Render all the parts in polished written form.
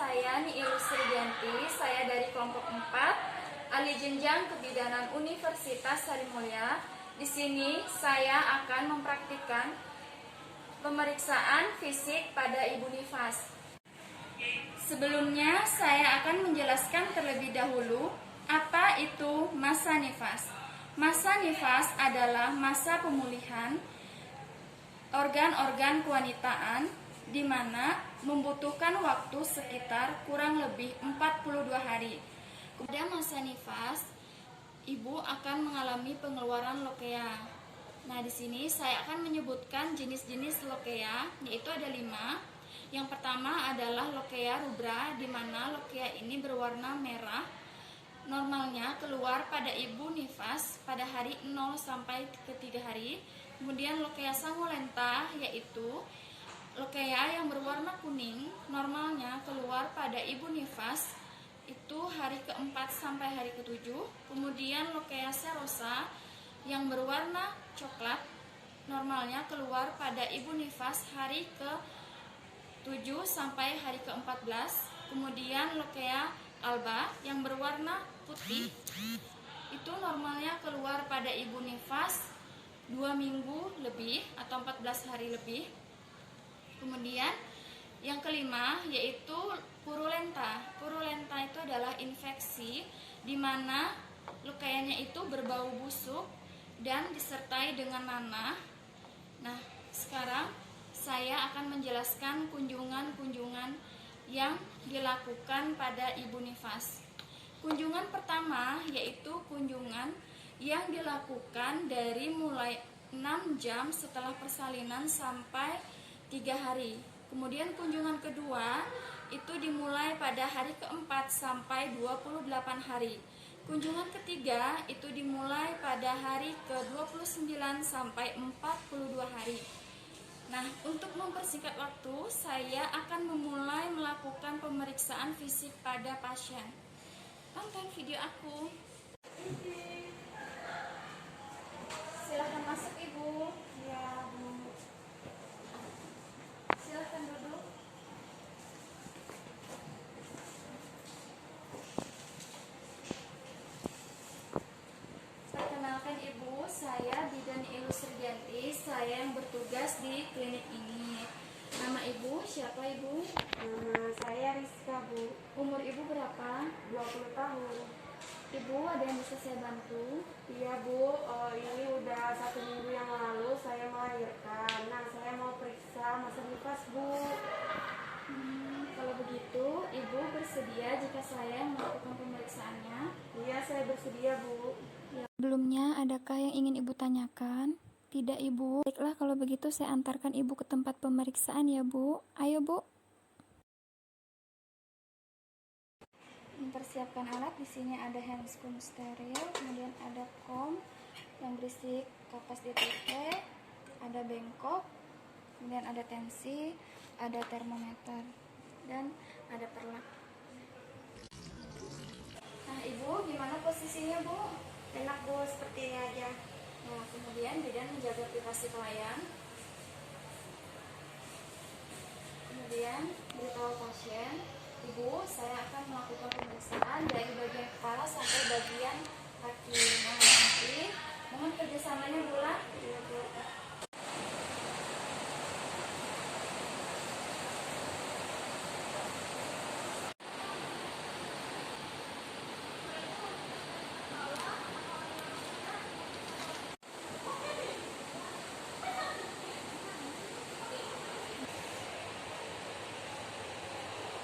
saya Niilus Sridianti, saya dari kelompok 4, ahli jenjang kebidanan Universitas Sarimulya. Di sini saya akan mempraktikkan pemeriksaan fisik pada Ibu nifas. Sebelumnya saya akan menjelaskan terlebih dahulu apa itu masa nifas. Masa nifas adalah masa pemulihan organ-organ kewanitaan di mana membutuhkan waktu sekitar kurang lebih 42 hari. Pada masa nifas, ibu akan mengalami pengeluaran lokea. Nah, di sini saya akan menyebutkan jenis-jenis lokea, yaitu ada 5. Yang pertama adalah lokea rubra, di mana lokea ini berwarna merah. Normalnya keluar pada ibu nifas pada hari 0 sampai ke 3 hari. Kemudian lokea sanguinolenta, yaitu lokea yang berwarna kuning, normalnya keluar pada ibu nifas itu hari ke-4 sampai hari ke-7. Kemudian lokea serosa yang berwarna coklat, normalnya keluar pada ibu nifas hari ke-7 sampai hari ke-14. Kemudian lokea alba yang berwarna putih, itu normalnya keluar pada ibu nifas 2 minggu lebih atau 14 hari lebih. Kemudian yang kelima yaitu purulenta. Purulenta itu adalah infeksi di mana leukemia itu berbau busuk dan disertai dengan nanah. Nah, sekarang saya akan menjelaskan kunjungan-kunjungan yang dilakukan pada ibu nifas. Kunjungan pertama yaitu kunjungan yang dilakukan dari mulai 6 jam setelah persalinan sampai 3 hari. Kemudian kunjungan kedua itu dimulai pada hari ke-4 sampai 28 hari. Kunjungan ketiga itu dimulai pada hari ke-29 sampai 42 hari. Nah, untuk mempersingkat waktu, saya akan memulai melakukan pemeriksaan fisik pada pasien. Tonton video aku. Silahkan masuk, Ibu. Ya, Bu. Silahkan duduk. Perkenalkan Ibu, saya Bidan Niilus Sridianti. Saya yang bertugas di klinik ini. Nama Ibu siapa, Ibu? Saya Rizka, Bu. Umur Ibu berapa? 20 tahun. Ibu, ada yang bisa saya bantu? Iya, Bu. Ini udah 1 minggu yang lalu saya melahirkan. Nah, saya mau periksa masa nifas, Bu. Kalau begitu, Ibu bersedia jika saya melakukan pemeriksaannya? Iya, saya bersedia, Bu. Sebelumnya, adakah yang ingin Ibu tanyakan? Tidak, Ibu. Baiklah, kalau begitu saya antarkan Ibu ke tempat pemeriksaan ya, Bu. Ayo, Bu. Mempersiapkan alat, di sini ada handscoon steril, kemudian ada kom yang berisi kapas DTP, ada bengkok, kemudian ada tensi, ada termometer, dan ada perlak. Nah, Ibu, gimana posisinya, Bu? Enak, Bu, seperti ini aja. Nah, kemudian bidan menjaga privasi klien. Kemudian beritahu pasien, Ibu, saya akan melakukan pemeriksaan dari bagian kepala sampai bagian kaki. Nah, nanti mohon kerjasamanya, Bu. Iya, Bu.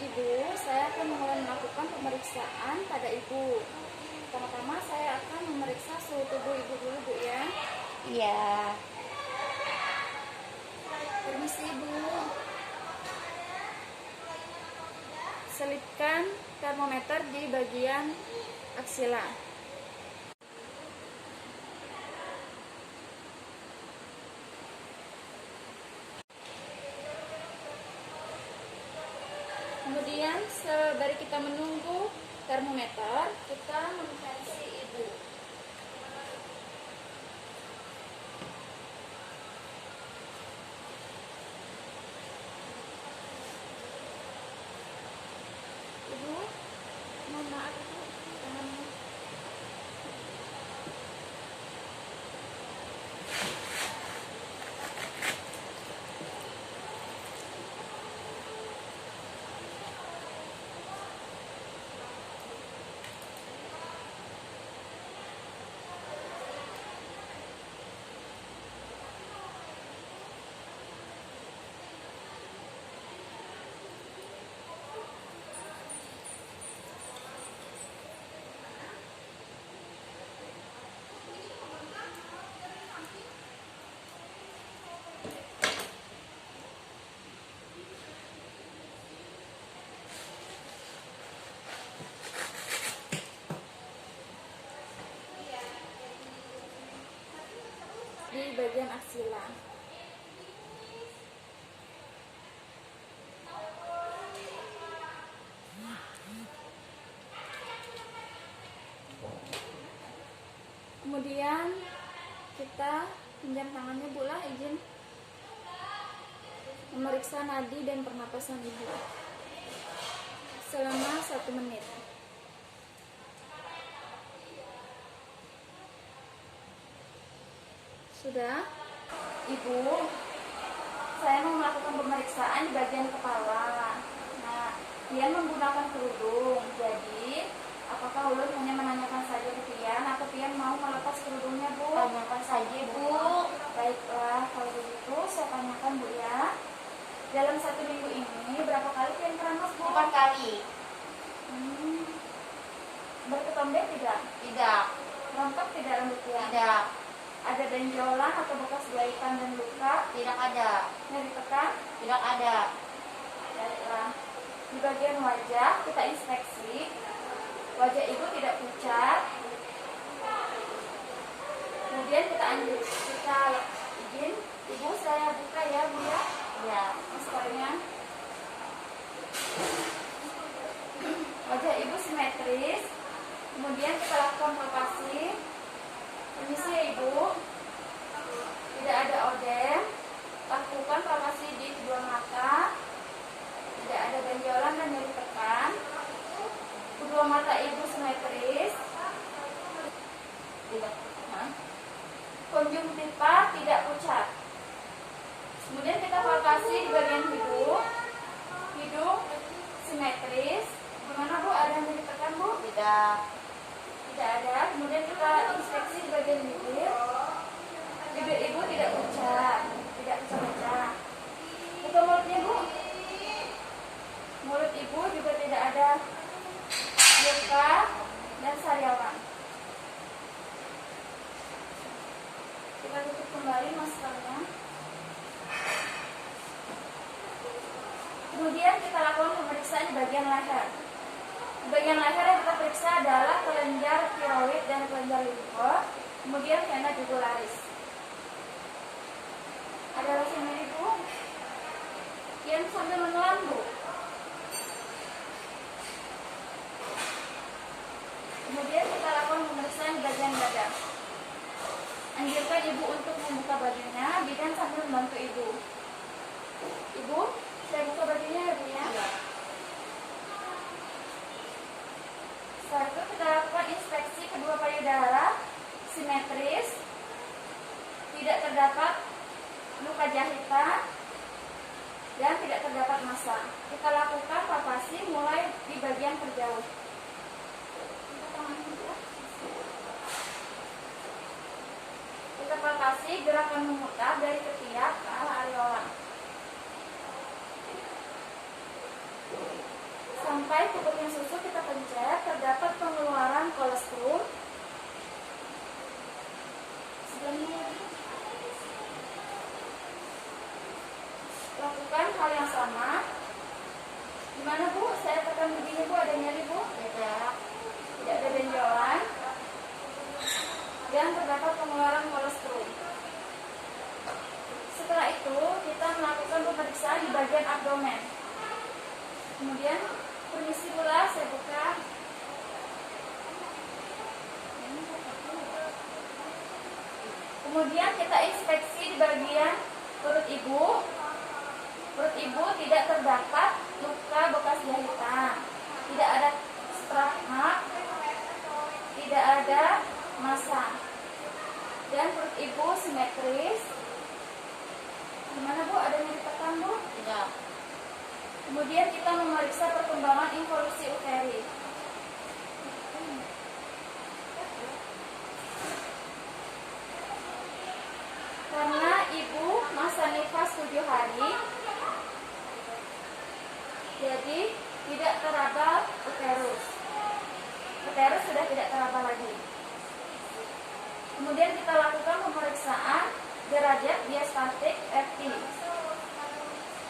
Ibu, saya akan mulai melakukan pemeriksaan pada Ibu. Pertama, saya akan memeriksa suhu tubuh Ibu dulu, Bu, ya. Iya. Permisi, Ibu. Selipkan termometer di bagian aksila. Kemudian sembari kita menunggu termometer, kita mentensi Ibu. Kemudian kita pinjam tangannya Bu lah, izin memeriksa nadi dan pernapasan Ibu selama 1 menit. Sudah? Ibu, saya mau melakukan pemeriksaan di bagian kepala. Nah, Pian menggunakan kerudung. Jadi, apakah Ulun hanya menanyakan saja ke Pian atau Pian mau melepas kerudungnya, Bu? Tanyakan saja, Bu. Baiklah, kalau begitu saya tanyakan, Bu ya. Dalam 1 minggu ini berapa kali Pian keramas, Bu? 4 kali. Berketombe tidak? Tidak. Rontok tidak rambut Pian? Tidak. Ada benjolan atau bekas jahitan dan luka? Tidak ada. Nyeri tekan? Tidak ada. Baiklah. Di bagian wajah kita inspeksi. Wajah Ibu tidak pucat. Kemudian kita izin Ibu, saya buka ya, Bu ya. Ya. Maskernya. Wajah Ibu simetris. Kemudian kita lakukan palpasi. Permisi ya Ibu. Tidak ada odem. Lakukan palpasi di kedua mata. Tidak ada benjolan dan nyeri tekan. Kedua mata Ibu simetris. Tidak. Konjungtiva tidak pucat. Kemudian kita palpasi di bagian hidung. Hidung simetris. Gimana Bu? Ada nyeri tekan Bu? Tidak. Tidak ada. Kemudian kita inspeksi di bagian bibir. Bibir Ibu tidak pucat, tidak pecah-pecah. Buka mulutnya Bu. Mulut Ibu juga tidak ada luka dan sariawan. Kita tutup kembali maskernya. Kemudian kita lakukan pemeriksaan di bagian leher. Di bagian leher yang kita periksa adalah kelenjar tiroid dan kelenjar limfe, kemudian vena jugularis. Ada rasa nyeri Bu? Yang sambil menelan Bu. Kemudian kita lakukan pemeriksaan di bagian dada. Anjurkan Ibu untuk membuka bajunya, bidan sambil membantu Ibu. Ibu, saya buka bajunya ya Bu ya. Ya. Setelah itu kita lakukan inspeksi kedua payudara, simetris, tidak terdapat luka jahitan, dan tidak terdapat massa. Kita lakukan palpasi mulai di bagian terjauh. Kita palpasi gerakan memutar dari ketiak ke arah areola. Sampai pupuknya susu kita pencet, terdapat pengeluaran kolostrum. Lakukan hal yang sama. Gimana Bu? Saya tekan begini Bu, ada nyeri Bu? Tidak. Tidak ada benjolan. Dan terdapat pengeluaran kolostrum. Setelah itu kita melakukan pemeriksaan di bagian abdomen. Kemudian permisi pula, saya buka. Kemudian kita inspeksi di bagian perut Ibu. Perut Ibu tidak terdapat luka bekas jahitan, tidak ada stragma, tidak ada massa, dan perut Ibu simetris. Gimana Bu? Ada nyeri tekan Bu? Tidak. Kemudian kita memeriksa perkembangan involusi uteri. Karena Ibu masa nifas 7 hari, jadi tidak teraba uterus. Uterus sudah tidak teraba lagi. Kemudian kita lakukan pemeriksaan derajat diastatik FT.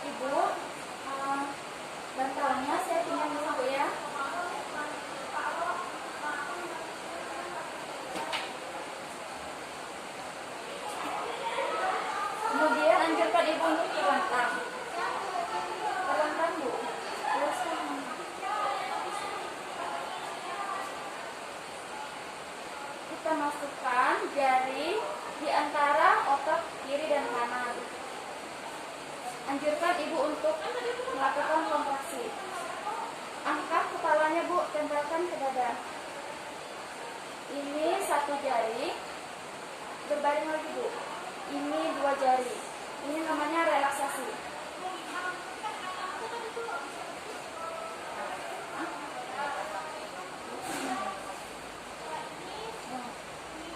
Ibu, bantalnya saya pinjam dulu Bu ya. Kemudian anjurkan Ibu untuk terlentang. Terlentang Bu. Kita masukkan Anjurkan ibu untuk melakukan kontraksi. Angkat kepalanya bu, tempelkan ke dada. Ini 1 jari, berbaring lagi bu. Ini 2 jari. Ini namanya relaksasi.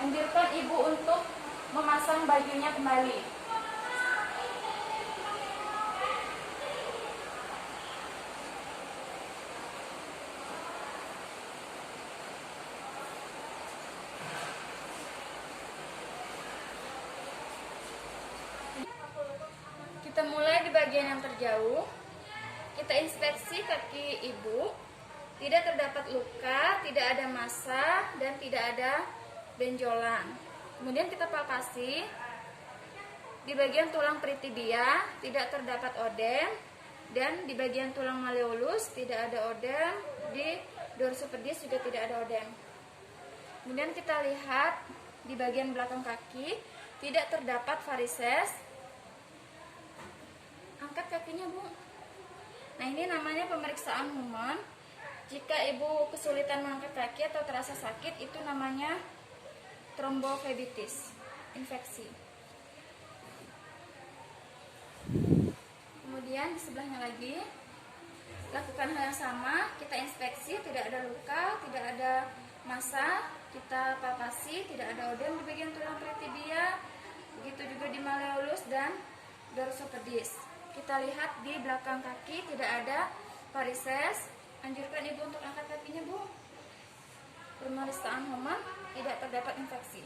Anjurkan ibu untuk memasang bajunya kembali. Kita mulai di bagian yang terjauh. Kita inspeksi kaki ibu. Tidak terdapat luka, tidak ada massa, dan tidak ada benjolan. Kemudian kita palpasi. Di bagian tulang peritibia tidak terdapat odem, dan di bagian tulang malleolus tidak ada odem. Di dorsopedis juga tidak ada odem. Kemudian kita lihat di bagian belakang kaki tidak terdapat varises. Angkat kakinya bu. Nah ini namanya pemeriksaan Human. Jika ibu kesulitan mengangkat kaki atau terasa sakit, itu namanya tromboflebitis, infeksi. Kemudian di sebelahnya lagi, lakukan hal yang sama. Kita inspeksi, tidak ada luka, tidak ada massa. Kita palpasi, tidak ada odem di bagian tulang peritibia. Begitu juga di malleolus dan dorsopedis. Kita lihat di belakang kaki tidak ada varises. Anjurkan ibu untuk angkat kakinya bu. Pemeriksaan Human, tidak terdapat infeksi.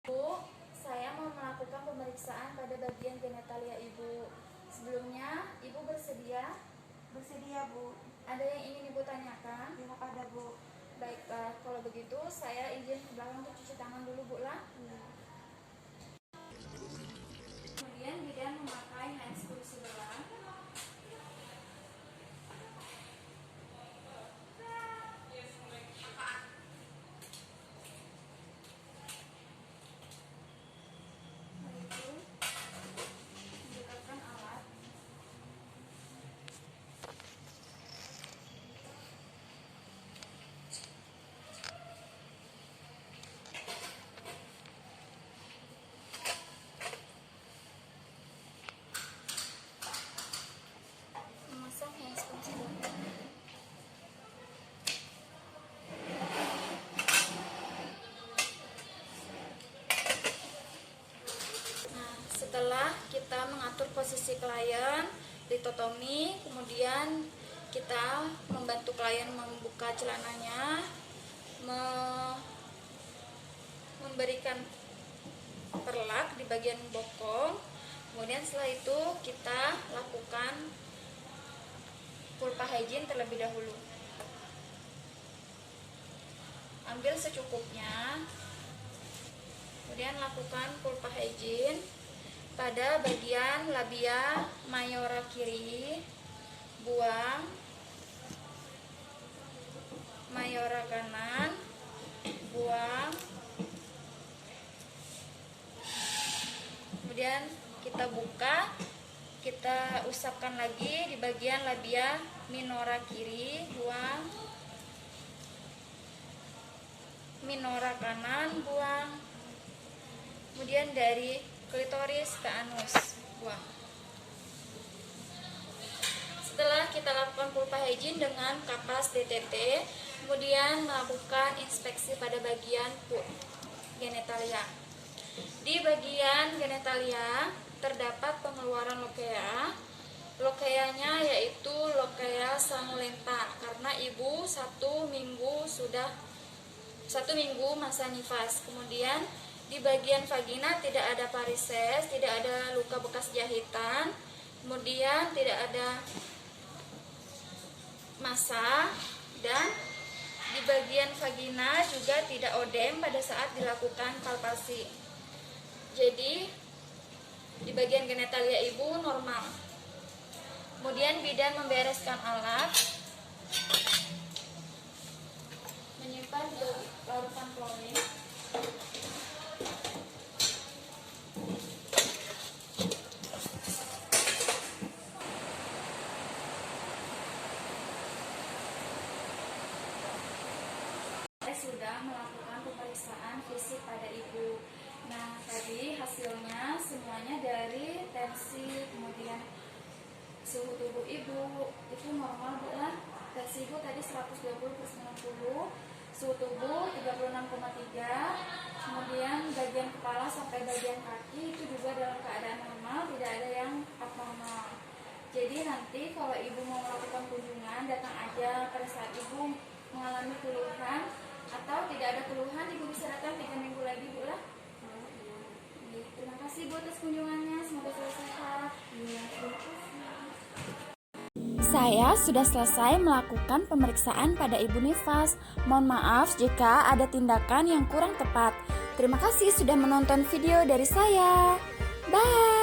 Bu, saya mau melakukan pemeriksaan pada bagian genitalia ibu. Sebelumnya, ibu bersedia? Bersedia bu. Ada yang ingin ibu tanyakan? Tidak ada bu. Baiklah, kalau begitu saya izin ke belakang untuk cuci tangan dulu bu lah. Kemudian bidan memakai hands tool sebelah. Memasang hands tool sebelah. Nah, setelah kita mengatur posisi klien, litotomi, kemudian kita membantu klien membuka celananya, memberikan perlak di bagian bokong. Kemudian setelah itu kita lakukan vulva hygiene terlebih dahulu. Ambil secukupnya. Kemudian lakukan vulva hygiene pada bagian labia mayora kiri, buang. Mayora kanan, buang. Kemudian kita buka, kita usapkan lagi di bagian labia minora kiri, buang. Minora kanan, buang. Kemudian dari klitoris ke anus, buang. Setelah kita lakukan vulva hygiene dengan kapas DTT, kemudian melakukan inspeksi pada bagian genitalia. Di bagian genitalia terdapat pengeluaran lokea. Lokeanya yaitu lokea sanguinenta karena ibu 1 minggu masa nifas. Kemudian di bagian vagina tidak ada varises, tidak ada luka bekas jahitan, kemudian tidak ada massa, dan di bagian vagina juga tidak odem pada saat dilakukan palpasi. Jadi di bagian genitalia ibu normal. Kemudian bidan membereskan alat, menyimpan larutan klorin. suhu tubuh ibu itu normal Bu lah. Tensi ibu tadi 120/90, suhu tubuh 36,3. Kemudian bagian kepala sampai bagian kaki itu juga dalam keadaan normal, tidak ada yang abnormal. Jadi nanti kalau ibu mau melakukan kunjungan, datang aja pada saat ibu mengalami keluhan atau tidak ada keluhan, ibu bisa datang 3 minggu lagi Bu lah. Terima kasih Bu atas kunjungannya, semoga selesai sehat. Saya sudah selesai melakukan pemeriksaan pada Ibu Nifas. Mohon maaf jika ada tindakan yang kurang tepat. Terima kasih sudah menonton video dari saya. Bye.